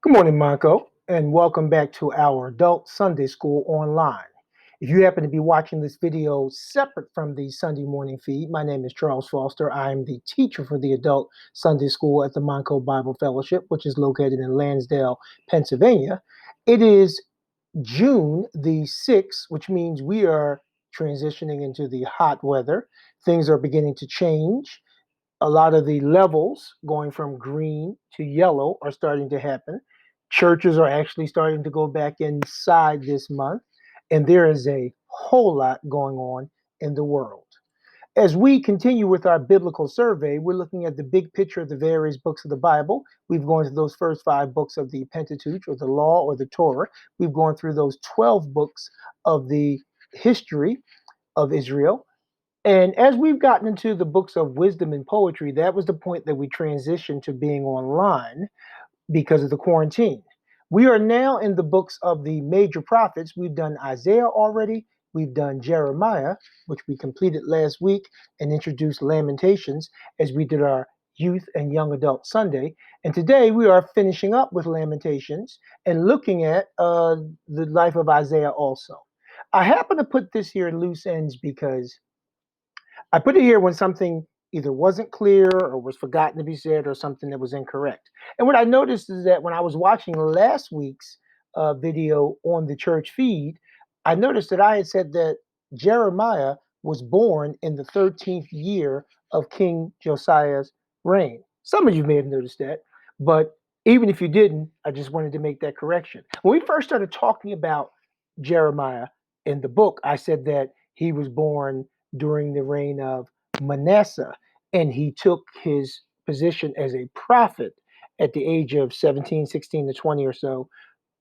Good morning, Marco, and welcome back to our Adult Sunday School Online. If you happen to be watching this video separate from the Sunday morning feed, my name is Charles Foster. I am the teacher for the Adult Sunday School at the Monco Bible Fellowship, which is located in Lansdale, Pennsylvania. It is June the 6th, which means we are transitioning into the hot weather. Things are beginning to change. A lot of the levels going from green to yellow are starting to happen. Churches are actually starting to go back inside this month, and there is a whole lot going on in the world. As we continue with our biblical survey, we're looking at the big picture of the various books of the Bible. We've gone through those first 5 books of the Pentateuch, or the Law, or the Torah. We've gone through those 12 books of the history of Israel. And as we've gotten into the books of wisdom and poetry, that was the point that we transitioned to being online because of the quarantine. We are now in the books of the major prophets. We've done Isaiah already. We've done Jeremiah, which we completed last week, and introduced Lamentations as we did our Youth and Young Adult Sunday. And today we are finishing up with Lamentations and looking at the life of Isaiah also. I happen to put this here in loose ends because I put it here when something either wasn't clear or was forgotten to be said or something that was incorrect. And what I noticed is that when I was watching last week's video on the church feed, I noticed that I had said that Jeremiah was born in the 13th year of King Josiah's reign. Some of you may have noticed that, but even if you didn't, I just wanted to make that correction. When we first started talking about Jeremiah in the book, I said that he was born during the reign of Manasseh, and he took his position as a prophet at the age of 17, 16 to 20 or so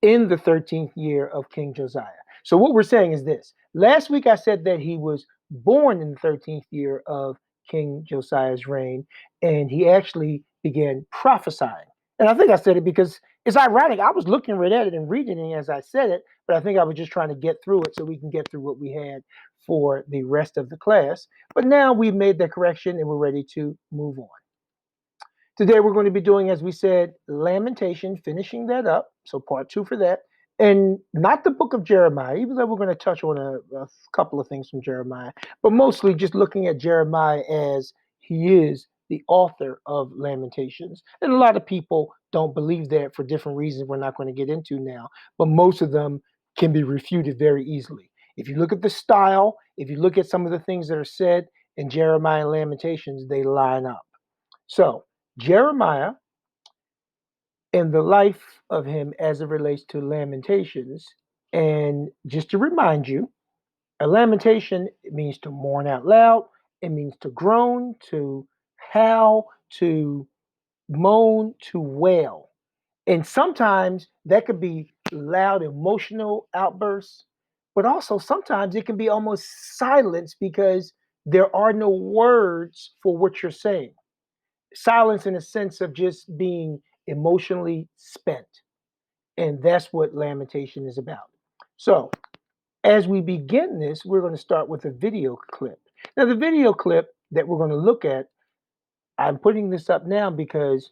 in the 13th year of King Josiah. So what we're saying is this. Last week I said that he was born in the 13th year of King Josiah's reign, and he actually began prophesying. And I think I said it because it's ironic. I was looking right at it and reading it as I said it, but I think I was just trying to get through it so we can get through what we had for the rest of the class. But now we've made the correction and we're ready to move on. Today we're going to be doing, as we said, Lamentation, finishing that up. So part 2 for that. And not the book of Jeremiah, even though we're going to touch on a couple of things from Jeremiah, but mostly just looking at Jeremiah as he is the author of Lamentations. And a lot of people don't believe that for different reasons we're not going to get into now, but most of them can be refuted very easily. If you look at the style, if you look at some of the things that are said in Jeremiah and Lamentations, they line up. So, Jeremiah and the life of him as it relates to Lamentations. And just to remind you, a lamentation, it means to mourn out loud, it means to groan, to howl, to moan, to wail. And sometimes that could be loud emotional outbursts, but also sometimes it can be almost silence because there are no words for what you're saying. Silence in a sense of just being emotionally spent. And that's what lamentation is about. So, as we begin this, we're going to start with a video clip. Now, the video clip that we're going to look at, I'm putting this up now because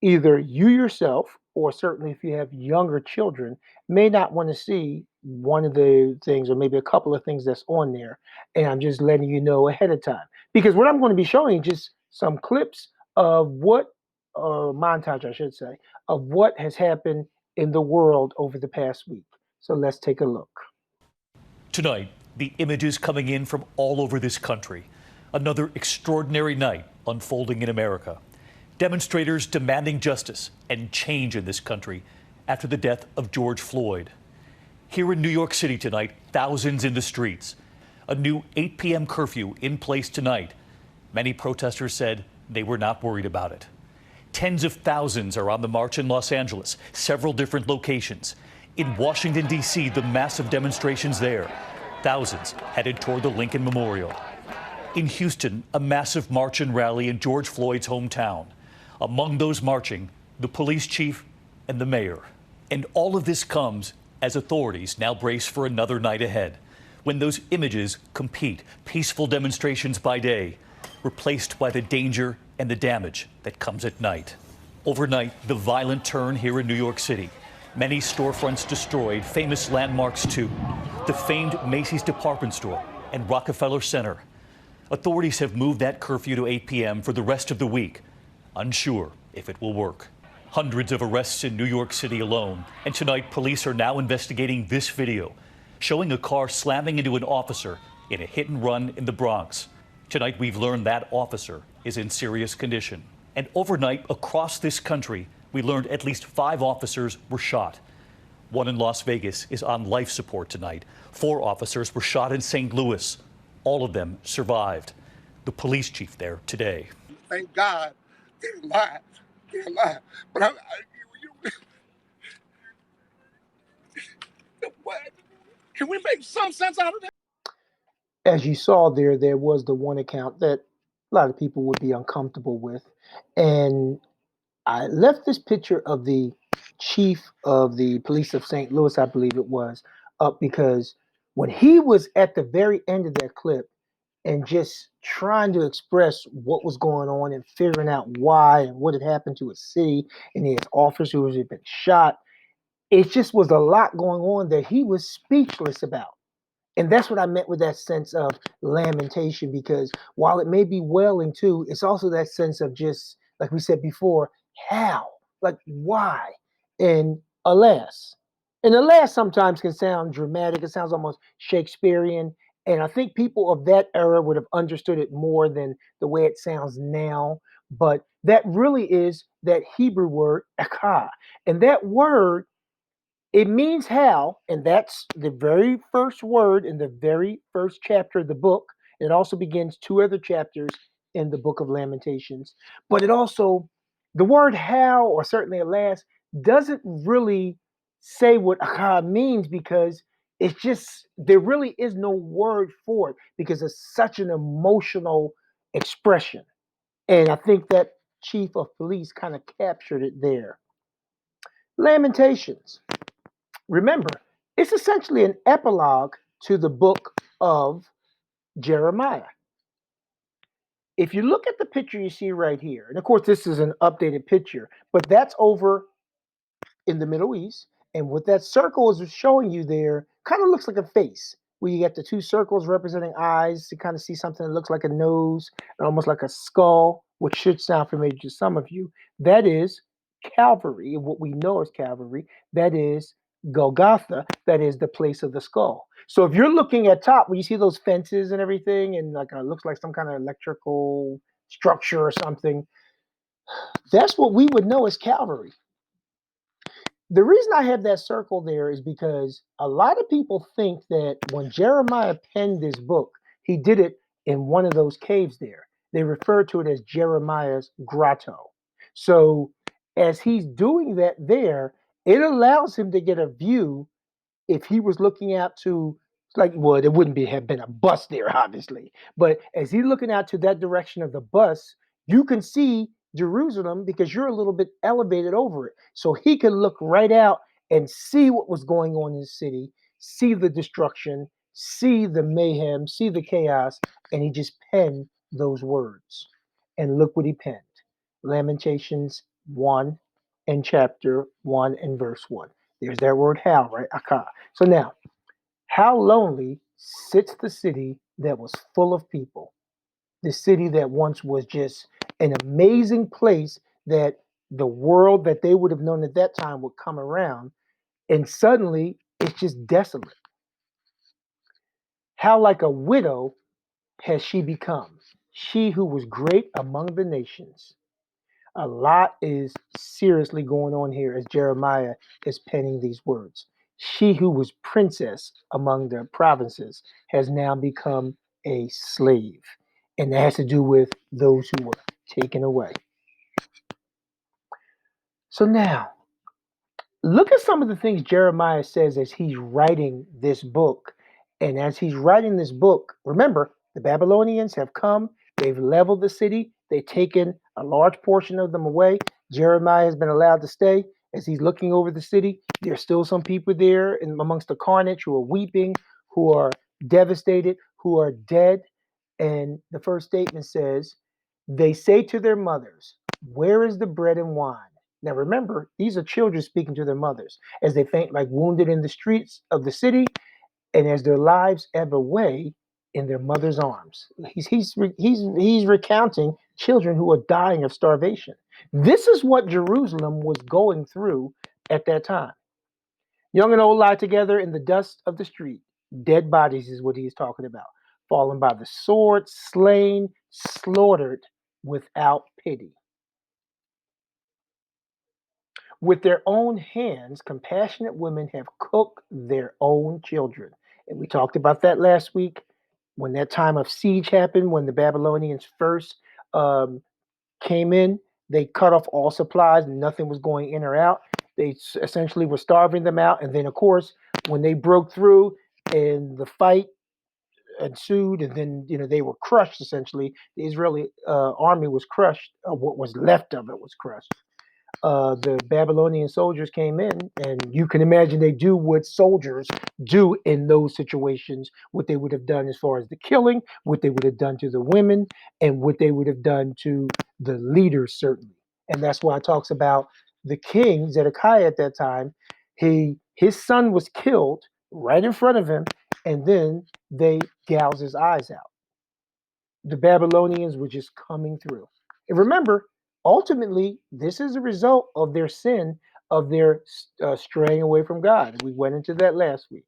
either you yourself, or certainly if you have younger children, may not want to see one of the things or maybe a couple of things that's on there. And I'm just letting you know ahead of time. Because what I'm going to be showing just some clips of what, or montage, I should say, of what has happened in the world over the past week. So let's take a look. Tonight, the images coming in from all over this country. Another extraordinary night unfolding in America. Demonstrators demanding justice and change in this country after the death of George Floyd. Here in New York City tonight, thousands in the streets. A new 8 p.m. curfew in place tonight. Many protesters said they were not worried about it. Tens of thousands are on the march in Los Angeles, several different locations. In Washington, D.C., the massive demonstrations there. Thousands headed toward the Lincoln Memorial. In Houston, a massive march and rally in George Floyd's hometown. Among those marching, the police chief and the mayor. And all of this comes as authorities now brace for another night ahead, when those images compete, peaceful demonstrations by day, replaced by the danger and the damage that comes at night. Overnight, the violent turn here in New York City. Many storefronts destroyed, famous landmarks too. The famed Macy's department store and Rockefeller Center. Authorities have moved that curfew to 8 p.m. for the rest of the week, unsure if it will work. Hundreds of arrests in New York City alone, and tonight police are now investigating this video showing a car slamming into an officer in a hit and run in the Bronx. Tonight we've learned that officer is in serious condition. And overnight across this country, we learned at least 5 officers were shot. One in Las Vegas is on life support tonight. 4 officers were shot in St. Louis. All of them survived. The police chief there today. Thank God they're alive. They're alive. But what? Can we make some sense out of that? As you saw there was the one account that a lot of people would be uncomfortable with. And I left this picture of the chief of the police of St. Louis, I believe it was, up because when he was at the very end of that clip and just trying to express what was going on and figuring out why and what had happened to his city and his officers who had been shot, it just was a lot going on that he was speechless about. And that's what I meant with that sense of lamentation, because while it may be wailing too, it's also that sense of just, like we said before, how? Like, why? And alas. And alas sometimes can sound dramatic. It sounds almost Shakespearean. And I think people of that era would have understood it more than the way it sounds now. But that really is that Hebrew word, akah. And that word, it means how, and that's the very first word in the very first chapter of the book. It also begins 2 other chapters in the book of Lamentations. But it also, the word how, or certainly alas, doesn't really say what akah means, because it's just, there really is no word for it because it's such an emotional expression. And I think that chief of police kind of captured it there. Lamentations. Remember, it's essentially an epilogue to the book of Jeremiah. If you look at the picture you see right here, and of course, this is an updated picture, but that's over in the Middle East. And what that circle is showing you there kind of looks like a face, where you get the 2 circles representing eyes to kind of see something that looks like a nose and almost like a skull, which should sound familiar to some of you. That is Calvary, and what we know as Calvary, that is Golgotha, that is the place of the skull. So if you're looking at top, where you see those fences and everything, and like it looks like some kind of electrical structure or something, that's what we would know as Calvary. The reason I have that circle there is because a lot of people think that when Jeremiah penned this book, he did it in one of those caves there. They refer to it as Jeremiah's grotto. So as he's doing that there, it allows him to get a view. If he was looking out to, like, well, there wouldn't have been a bus there, obviously. But as he's looking out to that direction of the bus, you can see Jerusalem because you're a little bit elevated over it. So he could look right out and see what was going on in the city, see the destruction, see the mayhem, see the chaos, and he just penned those words. And look what he penned. Lamentations 1 and chapter 1 and verse 1. There's that word how, right? Akah. So now, how lonely sits the city that was full of people, the city that once was just an amazing place that the world that they would have known at that time would come around, and suddenly it's just desolate. How like a widow has she become, she who was great among the nations. A lot is seriously going on here as Jeremiah is penning these words. She who was princess among the provinces has now become a slave. And that has to do with those who were taken away. So now, look at some of the things Jeremiah says as he's writing this book. And as he's writing this book, remember, the Babylonians have come, they've leveled the city, they've taken a large portion of them away. Jeremiah has been allowed to stay. As he's looking over the city, there's still some people there amongst the carnage who are weeping, who are devastated, who are dead. And the first statement says, they say to their mothers, where is the bread and wine? Now remember, these are children speaking to their mothers as they faint like wounded in the streets of the city and as their lives ebb away in their mother's arms. He's recounting children who are dying of starvation. This is what Jerusalem was going through at that time. Young and old lie together in the dust of the street. Dead bodies is what he's talking about. Fallen by the sword, slain, slaughtered without pity. With their own hands, compassionate women have cooked their own children. And we talked about that last week when that time of siege happened, when the Babylonians first um, came in. They cut off all supplies, nothing was going in or out. They essentially were starving them out. And then, of course, when they broke through and the fight ensued, and then they were crushed. Essentially, the Israeli army was crushed. What was left of it was crushed. The Babylonian soldiers came in, and you can imagine they do what soldiers do in those situations, what they would have done as far as the killing, what they would have done to the women, and what they would have done to the leaders, certainly. And that's why it talks about the king, Zedekiah, at that time. His son was killed right in front of him, and then they gouged his eyes out. The Babylonians were just coming through. And remember, ultimately, this is a result of their sin, of their straying away from God. We went into that last week.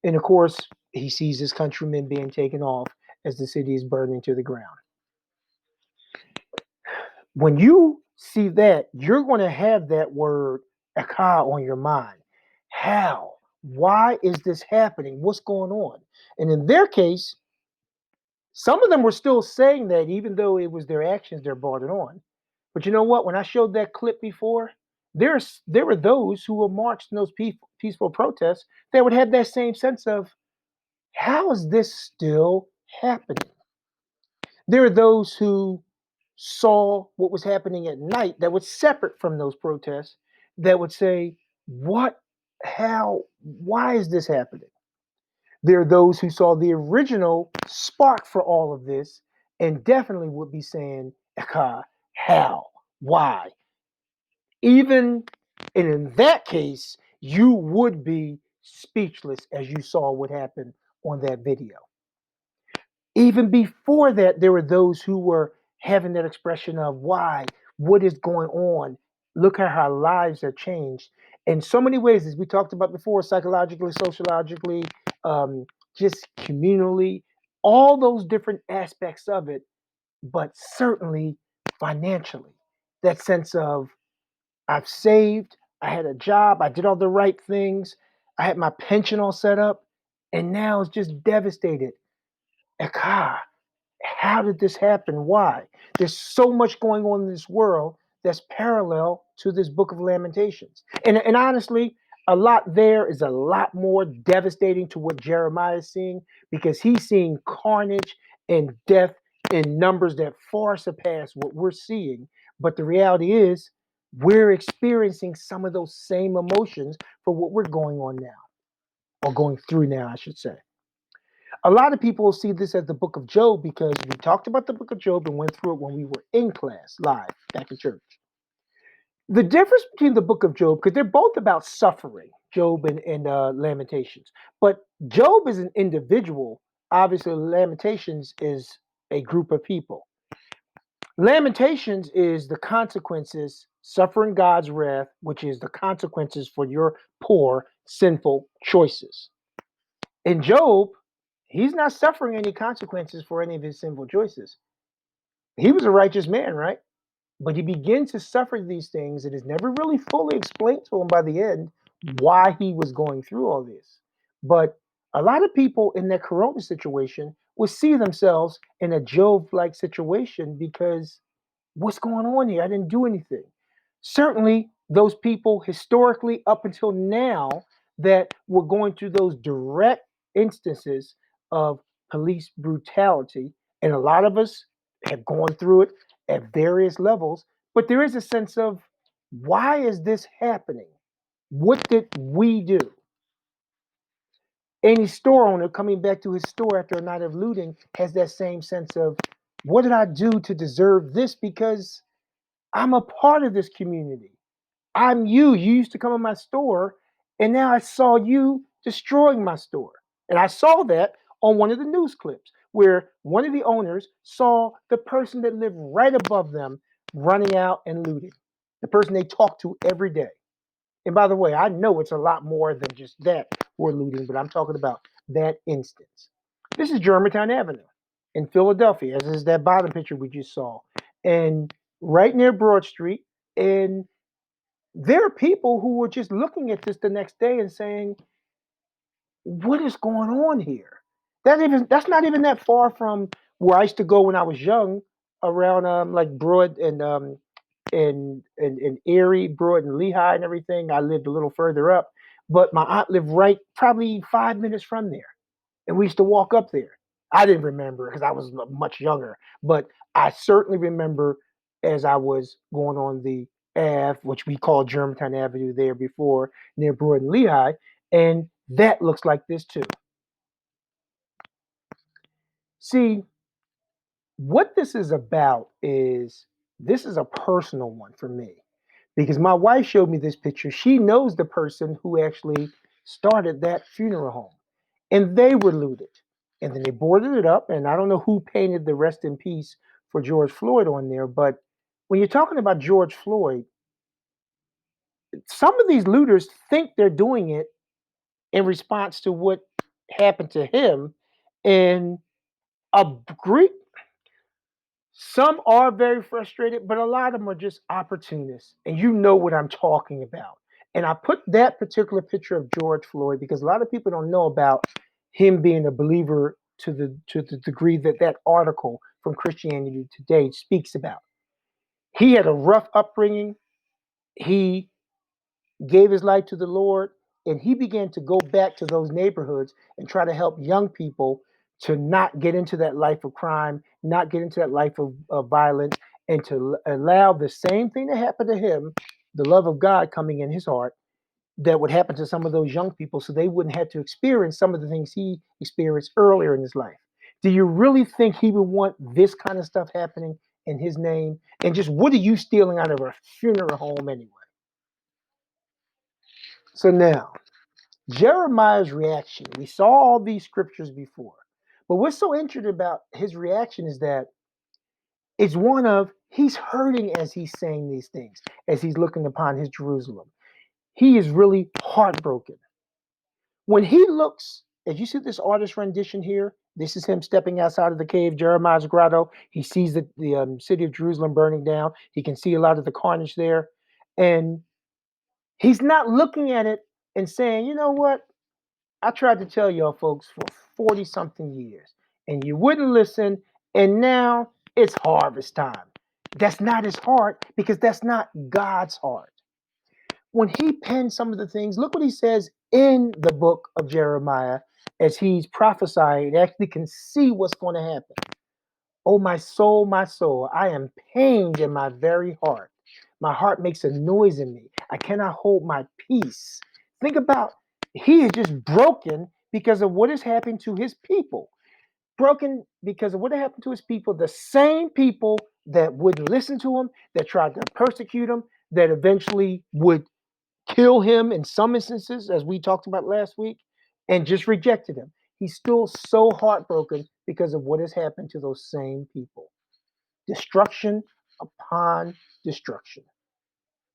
And of course, he sees his countrymen being taken off as the city is burning to the ground. When you see that, you're going to have that word akah on your mind. How? Why is this happening? What's going on? And in their case, some of them were still saying that even though it was their actions they're brought it on. But you know what? When I showed that clip before, there were those who were marched in those peaceful protests that would have that same sense of, how is this still happening? There are those who saw what was happening at night that was separate from those protests that would say, what, how, why is this happening? There are those who saw the original spark for all of this and definitely would be saying, how, why? Even and in that case, you would be speechless as you saw what happened on that video. Even before that, there were those who were having that expression of why, what is going on? Look at how lives have changed in so many ways, as we talked about before, psychologically, sociologically, just communally, all those different aspects of it, but certainly financially. That sense of, I've saved, I had a job, I did all the right things, I had my pension all set up, and now it's just devastated. Eka, how did this happen? Why? There's so much going on in this world that's parallel to this book of Lamentations. And honestly, a lot there is a lot more devastating to what Jeremiah is seeing because he's seeing carnage and death in numbers that far surpass what we're seeing. But the reality is, we're experiencing some of those same emotions for what we're going on now, or going through now, I should say. A lot of people see this as the book of Job because we talked about the book of Job and went through it when we were in class live back in church. The difference between the book of Job, because they're both about suffering, Job and Lamentations, but Job is an individual. Obviously, Lamentations is a group of people. Lamentations is the consequences, suffering God's wrath, which is the consequences for your poor, sinful choices. In Job, he's not suffering any consequences for any of his sinful choices. He was a righteous man, right? But he begins to suffer these things. It is never really fully explained to him by the end why he was going through all this. But a lot of people in that corona situation will see themselves in a Job like situation because what's going on here? I didn't do anything. Certainly, those people historically up until now that were going through those direct instances of police brutality, and a lot of us have gone through it at various levels, but there is a sense of, why is this happening? What did we do? Any store owner coming back to his store after a night of looting has that same sense of, what did I do to deserve this? Because I'm a part of this community. I'm you. You used to come in my store, and now I saw you destroying my store. And I saw that on one of the news clips where one of the owners saw the person that lived right above them running out and looting, the person they talk to every day. And by the way, I know it's a lot more than just that we're looting, but I'm talking about that instance. This is Germantown Avenue in Philadelphia, as is that bottom picture we just saw. And right near Broad Street. And there are people who were just looking at this the next day and saying, what is going on here? That's not even that far from where I used to go when I was young, around like Broad and Erie, Broad and Lehigh and everything. I lived a little further up, but my aunt lived right probably 5 minutes from there, and we used to walk up there. I didn't remember because I was much younger, but I certainly remember as I was going on the Ave, which we called Germantown Avenue there before, near Broad and Lehigh, and that looks like this too. See, what this is about is this is a personal one for me because my wife showed me this picture. She knows the person who actually started that funeral home, and they were looted. And then they boarded it up, and I don't know who painted the rest in peace for George Floyd on there, but when you're talking about George Floyd, some of these looters think they're doing it in response to what happened to him, and a great some are very frustrated, but a lot of them are just opportunists. And you know what I'm talking about. And I put that particular picture of George Floyd because a lot of people don't know about him being a believer to the degree that that article from Christianity Today speaks about. He had a rough upbringing. He gave his life to the Lord, and he began to go back to those neighborhoods and try to help young people to not get into that life of crime, not get into that life of violence, and to allow the same thing that happened to him, the love of God coming in his heart, that would happen to some of those young people so they wouldn't have to experience some of the things he experienced earlier in his life. Do you really think he would want this kind of stuff happening in his name? And just what are you stealing out of a funeral home anyway? So now, Jeremiah's reaction. We saw all these scriptures before. But what's so interesting about his reaction is that it's one of he's hurting as he's saying these things, as he's looking upon his Jerusalem. He is really heartbroken. When he looks, as you see this artist rendition here, this is him stepping outside of the cave, Jeremiah's grotto. He sees the city of Jerusalem burning down. He can see a lot of the carnage there. And he's not looking at it and saying, you know what? I tried to tell y'all folks for 40 something years, and you wouldn't listen, and now it's harvest time. That's not his heart because that's not God's heart. When he penned some of the things, look what he says in the book of Jeremiah as he's prophesying, actually can see what's going to happen. Oh, my soul, I am pained in my very heart. My heart makes a noise in me. I cannot hold my peace. Think about he is just broken because of what has happened to his people. Broken because of what happened to his people, the same people that wouldn't listen to him, that tried to persecute him, that eventually would kill him in some instances, as we talked about last week, and just rejected him. He's still so heartbroken because of what has happened to those same people. Destruction upon destruction.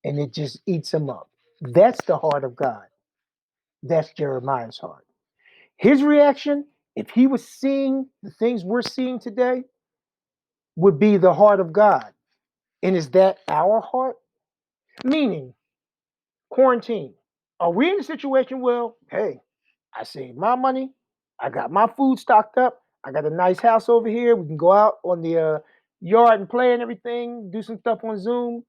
And it just eats him up. That's the heart of God. That's Jeremiah's heart. His reaction, if he was seeing the things we're seeing today, would be the heart of God. And is that our heart? Meaning, quarantine. Are we in a situation where, hey, I saved my money. I got my food stocked up. I got a nice house over here. We can go out on the yard and play and everything, do some stuff on Zoom.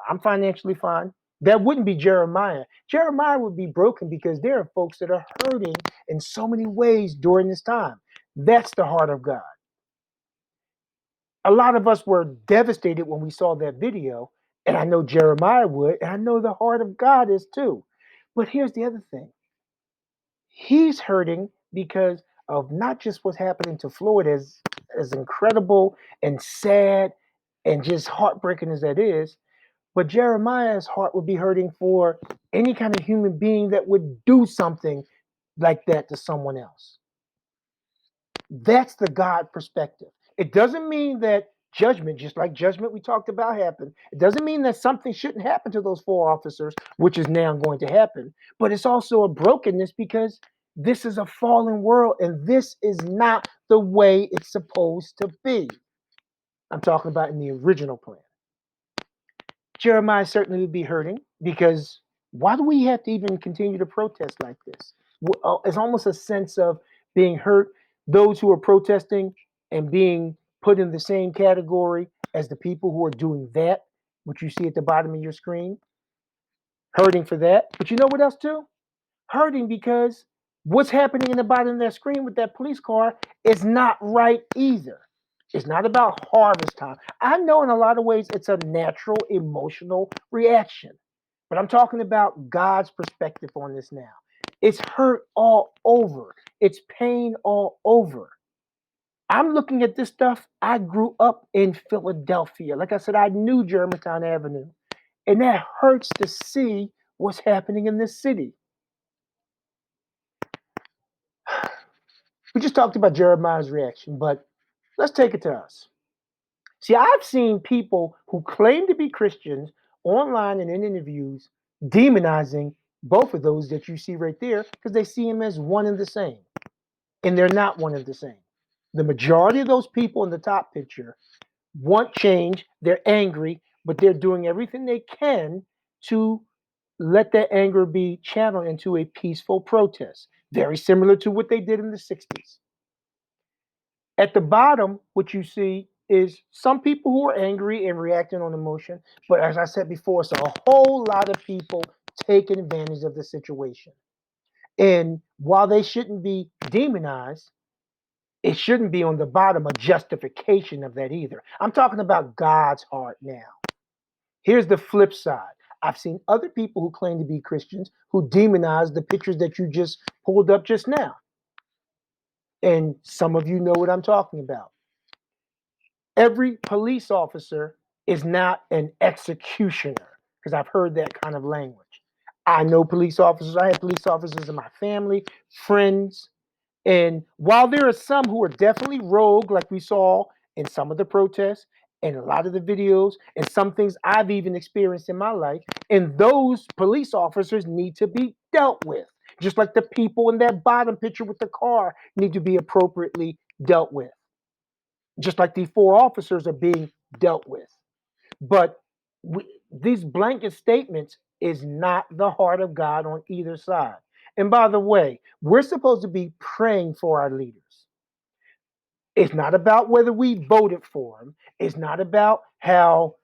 I'm financially fine. That wouldn't be Jeremiah. Jeremiah would be broken because there are folks that are hurting in so many ways during this time. That's the heart of God. A lot of us were devastated when we saw that video, and I know Jeremiah would, and I know the heart of God is too. But here's the other thing. He's hurting because of not just what's happening to Floyd, as incredible and sad and just heartbreaking as that is, But Jeremiah's heart would be hurting for any kind of human being that would do something like that to someone else. That's the God perspective. It doesn't mean that judgment, just like judgment we talked about, happened. It doesn't mean that something shouldn't happen to those four officers, which is now going to happen. But it's also a brokenness because this is a fallen world and this is not the way it's supposed to be. I'm talking about in the original plan. Jeremiah certainly would be hurting because why do we have to even continue to protest like this? It's almost a sense of being hurt. Those who are protesting and being put in the same category as the people who are doing that, which you see at the bottom of your screen, hurting for that. But you know what else too? Hurting because what's happening in the bottom of that screen with that police car is not right either. It's not about harvest time. I know in a lot of ways it's a natural emotional reaction, but I'm talking about God's perspective on this now. It's hurt all over, it's pain all over. I'm looking at this stuff. I grew up in Philadelphia. Like I said, I knew Germantown Avenue, and that hurts to see what's happening in this city. We just talked about Jeremiah's reaction, but let's take it to us. See, I've seen people who claim to be Christians online and in interviews demonizing both of those that you see right there because they see them as one and the same. And they're not one and the same. The majority of those people in the top picture want change. They're angry, but they're doing everything they can to let that anger be channeled into a peaceful protest, very similar to what they did in the 60s. At the bottom, what you see is some people who are angry and reacting on emotion. But as I said before, it's a whole lot of people taking advantage of the situation. And while they shouldn't be demonized, it shouldn't be on the bottom a justification of that either. I'm talking about God's heart now. Here's the flip side. I've seen other people who claim to be Christians who demonize the pictures that you just pulled up just now. And some of you know what I'm talking about. Every police officer is not an executioner because I've heard that kind of language. I know police officers. I have police officers in my family, friends. And while there are some who are definitely rogue, like we saw in some of the protests and a lot of the videos and some things I've even experienced in my life, and those police officers need to be dealt with. Just like the people in that bottom picture with the car need to be appropriately dealt with. Just like these four officers are being dealt with. But these blanket statements is not the heart of God on either side. And by the way, we're supposed to be praying for our leaders. It's not about whether we voted for them. It's not about how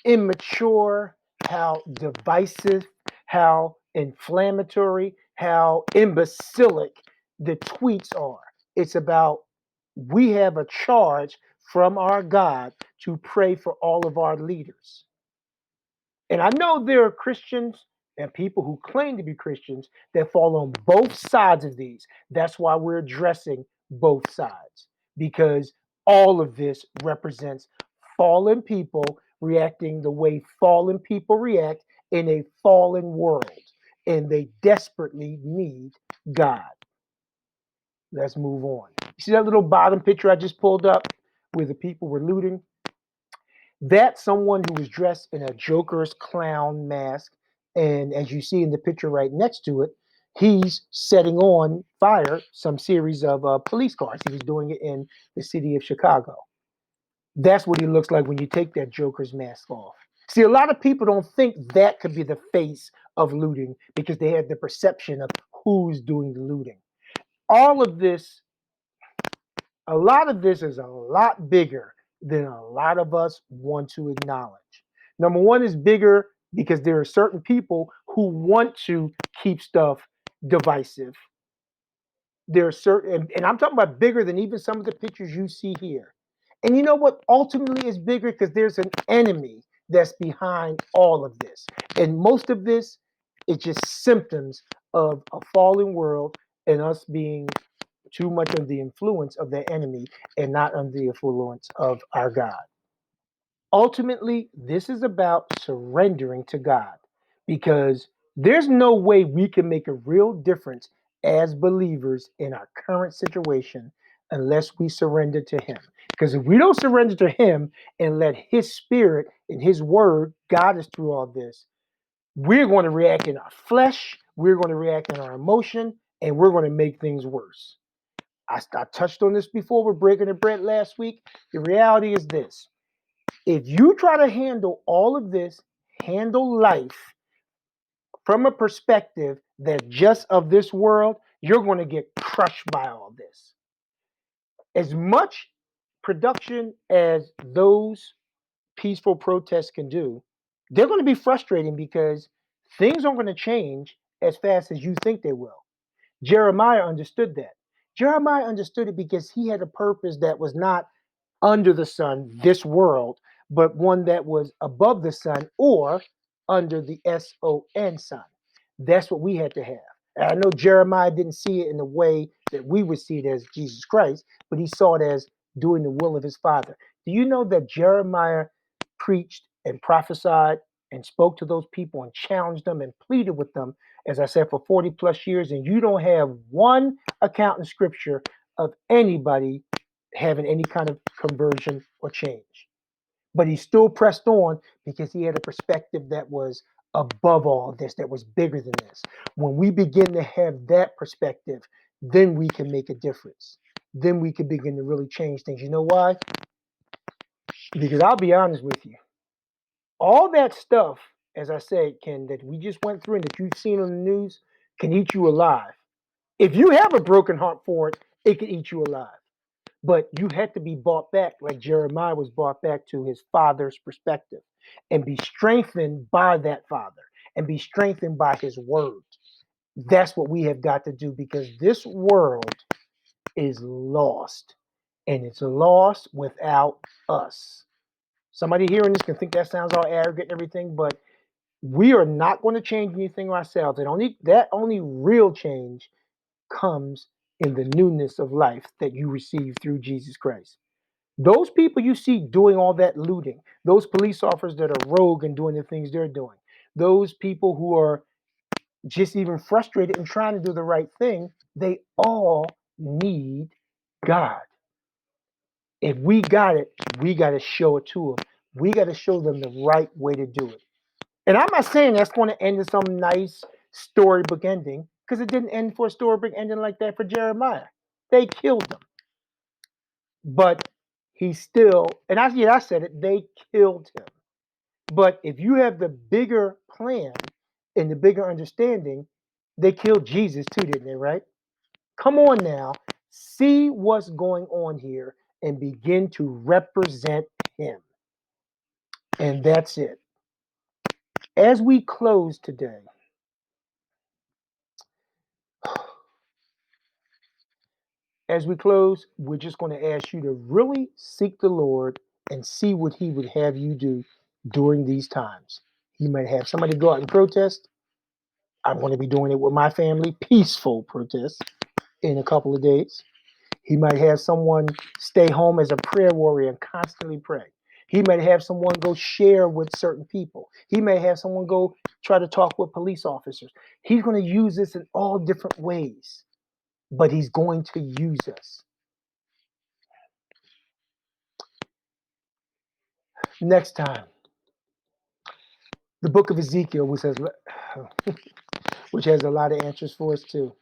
immature, how divisive, how inflammatory, how imbecilic the tweets are. It's about we have a charge from our God to pray for all of our leaders. And I know there are Christians and people who claim to be Christians that fall on both sides of these. That's why we're addressing both sides, because all of this represents fallen people reacting the way fallen people react in a fallen world. And they desperately need God. Let's move on. You see that little bottom picture I just pulled up where the people were looting? That's someone who was dressed in a Joker's clown mask. And as you see in the picture right next to it, he's setting on fire some series of police cars. He was doing it in the city of Chicago. That's what he looks like when you take that Joker's mask off. See, a lot of people don't think that could be the face of looting because they have the perception of who's doing the looting. All of this, a lot of this is a lot bigger than a lot of us want to acknowledge. Number one is bigger because there are certain people who want to keep stuff divisive. There are certain, and I'm talking about bigger than even some of the pictures you see here. And you know what ultimately is bigger? Because there's an enemy that's behind all of this. And most of this is just symptoms of a fallen world and us being too much of the influence of the enemy and not under the influence of our God. Ultimately, this is about surrendering to God because there's no way we can make a real difference as believers in our current situation unless we surrender to Him. Because if we don't surrender to Him and let His Spirit and His Word guide us through all this, we're going to react in our flesh, we're going to react in our emotion, and we're going to make things worse. I touched on this before with breaking the bread last week. The reality is this: if you try to handle all of this, handle life from a perspective that just of this world, you're going to get crushed by all this. As much production as those peaceful protests can do, they're going to be frustrating because things aren't going to change as fast as you think they will. Jeremiah understood that. Jeremiah understood it because he had a purpose that was not under the sun, this world, but one that was above the sun or under the SON sun. That's what we had to have. And I know Jeremiah didn't see it in the way that we would see it as Jesus Christ, but he saw it as doing the will of his Father. Do you know that Jeremiah preached and prophesied and spoke to those people and challenged them and pleaded with them, as I said, for 40 plus years? And you don't have one account in scripture of anybody having any kind of conversion or change. But he still pressed on because he had a perspective that was above all this, that was bigger than this. When we begin to have that perspective, then we can make a difference. Then we can begin to really change things. You know why? Because I'll be honest with you. All that stuff, as I said, Ken, that we just went through and that you've seen on the news can eat you alive. If you have a broken heart for it, it can eat you alive. But you had to be brought back, like Jeremiah was brought back to his father's perspective and be strengthened by that father and be strengthened by his word. That's what we have got to do because this world is lost and it's lost without us. Somebody hearing this can think that sounds all arrogant and everything, but we are not going to change anything ourselves. And only real change comes in the newness of life that you receive through Jesus Christ. Those people you see doing all that looting, those police officers that are rogue and doing the things they're doing, those people who are just even frustrated and trying to do the right thing, they all need God. If we got it, we got to show it to them. We got to show them the right way to do it. And I'm not saying that's going to end in some nice storybook ending because it didn't end for a storybook ending like that for Jeremiah. They killed him. But he still, and I said it, they killed him. But if you have the bigger plan and the bigger understanding, they killed Jesus too, didn't they, right? Come on now, see what's going on here and begin to represent him. And that's it. As we close today, we're just going to ask you to really seek the Lord and see what he would have you do during these times. He might have somebody go out and protest. I'm going to be doing it with my family, peaceful protest in a couple of days. He might have someone stay home as a prayer warrior and constantly pray. He might have someone go share with certain people. He may have someone go try to talk with police officers. He's going to use this in all different ways, but he's going to use us. Next time, the book of Ezekiel, which has a lot of answers for us too.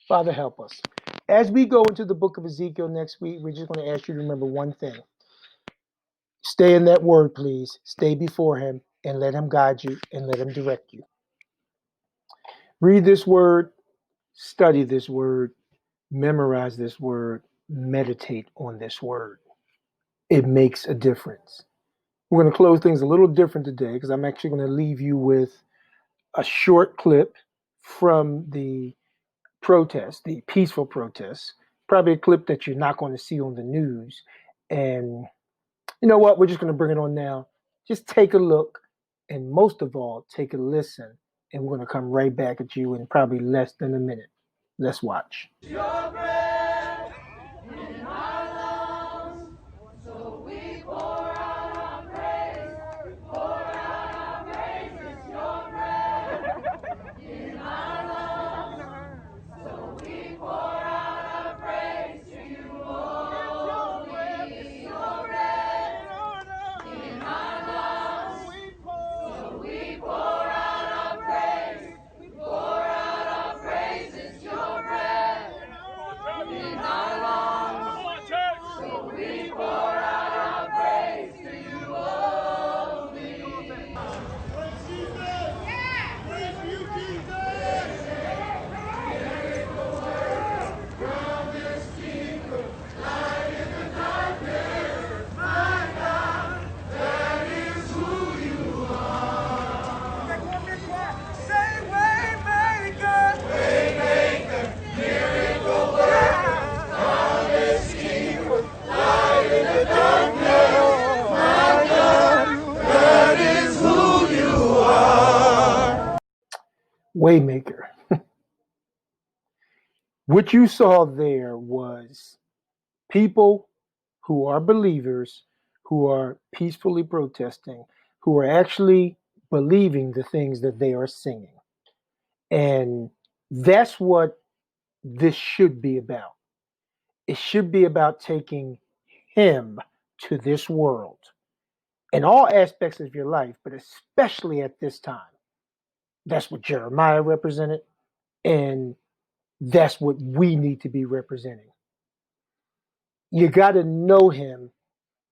Father, help us. As we go into the book of Ezekiel next week, we're just going to ask you to remember one thing. Stay in that word, please. Stay before him and let him guide you and let him direct you. Read this word, study this word, memorize this word, meditate on this word. It makes a difference. We're going to close things a little different today because I'm actually going to leave you with a short clip from the protest, the peaceful protest, probably a clip that you're not going to see on the news. And you know what? We're just going to bring it on now. Just take a look, and most of all, take a listen. And we're going to come right back at you in probably less than a minute. Let's watch. Your breath in our lungs, so we pour Waymaker. What you saw there was people who are believers, who are peacefully protesting, who are actually believing the things that they are singing. And that's what this should be about. It should be about taking him to this world in all aspects of your life, but especially at this time. That's what Jeremiah represented, and that's what we need to be representing. You got to know him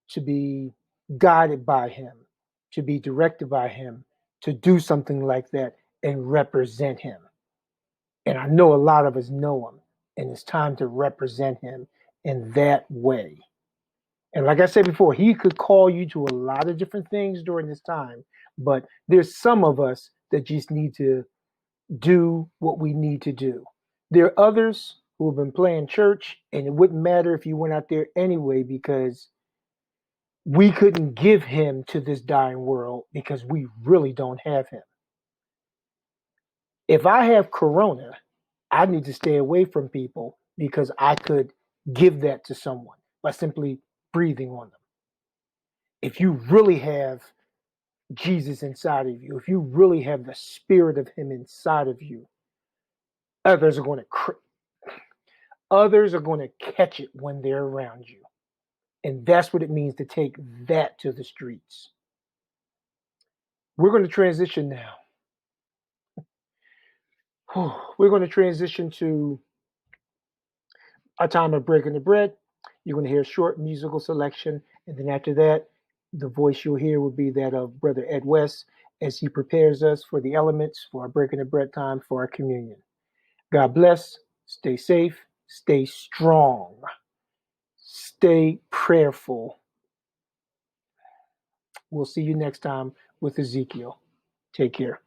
to be guided by him, to be directed by him, to do something like that and represent him. And I know a lot of us know him, and it's time to represent him in that way. And like I said before, he could call you to a lot of different things during this time, but there's some of us that just need to do what we need to do. There are others who have been playing church, and it wouldn't matter if you went out there anyway because we couldn't give him to this dying world because we really don't have him. If I have corona, I need to stay away from people because I could give that to someone by simply breathing on them. If you really have Jesus inside of you, if you really have the spirit of him inside of you, others are going to others are going to catch it when they're around you. And that's what it means to take that to the streets. We're going to transition now. We're going to transition to our time of breaking the bread. You're going to hear a short musical selection, and then after that, the voice you'll hear will be that of Brother Ed West as he prepares us for the elements for our breaking the bread time for our communion. God bless. Stay safe. Stay strong. Stay prayerful. We'll see you next time with Ezekiel. Take care.